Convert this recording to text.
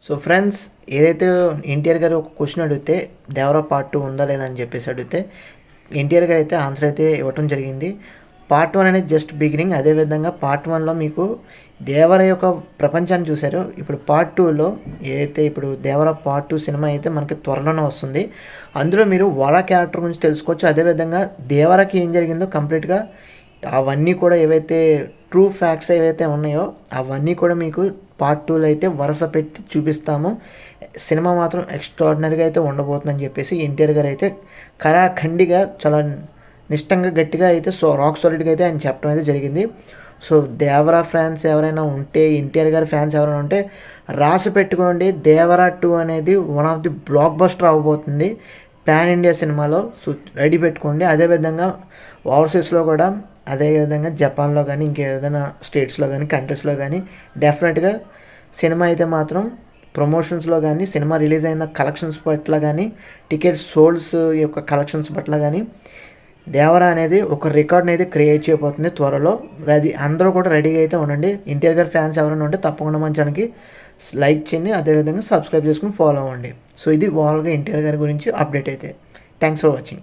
So friends, ఏదైతే ఎన్టీఆర్ గారు ఒక క్వశ్చన్ అడిగితే దేవరా పార్ట్ 2 ఉందా లేదా అని చెప్పేసి అడిగితే ఎన్టీఆర్ గారు అయితే ఆన్సర్ అయితే ఇవ్వటం జరిగింది. పార్ట్ 1 అనేది జస్ట్ బిగినింగ్. అదేవిధంగా పార్ట్ 1లో మీకు దేవర యొక్క ప్రపంచాన్ని చూశారు. ఇప్పుడు పార్ట్ 2లో ఏదైతే ఇప్పుడు దేవర పార్ట్ 2 సినిమా అయితే మనకి త్వరలోనే వస్తుంది. అందులో మీరు వాలా క్యారెక్టర్ గురించి తెలుసుకోవచ్చు. అదేవిధంగా దేవరకి ఏం జరిగిందో కంప్లీట్గా అవన్నీ కూడా ఏవైతే ట్రూ ఫ్యాక్ట్స్ ఏవైతే ఉన్నాయో అవన్నీ కూడా మీకు పార్ట్ 2లో అయితే వరుస పెట్టి చూపిస్తాము. సినిమా మాత్రం ఎక్స్ట్రాడినరీగా అయితే ఉండబోతుందని చెప్పేసి ఎన్టీఆర్ గారు అయితే కళాఖండిగా చాలా నిష్టంగా గట్టిగా అయితే రాక్ సాలిడ్గా అయితే ఆయన చెప్పడం అయితే జరిగింది. సో దేవరా ఫ్యాన్స్ ఎవరైనా ఉంటే, ఎన్టీఆర్ గారి ఫ్యాన్స్ ఎవరైనా ఉంటే రాసి పెట్టుకోండి. దేవరా 2 అనేది one of the blockbuster అవ్వబోతుంది పాన్ ఇండియా సినిమాలో. సో రెడీ పెట్టుకోండి. అదేవిధంగా ఓవర్సీస్లో కూడా, అదేవిధంగా జపాన్లో కానీ ఇంకేదైనా స్టేట్స్లో కానీ కంట్రీస్లో కానీ డెఫినెట్గా సినిమా అయితే మాత్రం ప్రమోషన్స్లో కానీ, సినిమా రిలీజ్ అయిన కలెక్షన్స్ పట్ల కానీ, టికెట్స్ సోల్డ్స్ యొక్క కలెక్షన్స్ పట్ల కానీ దేవరా అనేది ఒక రికార్డ్ని అయితే క్రియేట్ చేయబోతుంది త్వరలో. అందరూ కూడా రెడీగా అయితే ఉండండి. ఎన్టీఆర్ గారి ఫ్యాన్స్ ఎవరైనా ఉంటే తప్పకుండా మన ఛానల్కి లైక్ చేయండి, అదేవిధంగా సబ్స్క్రైబ్ చేసుకుని ఫాలో అవ్వండి. సో ఇది ఓవరాల్గా ఎన్టీఆర్ గారి గురించి అప్డేట్ అయితే. Thanks for watching.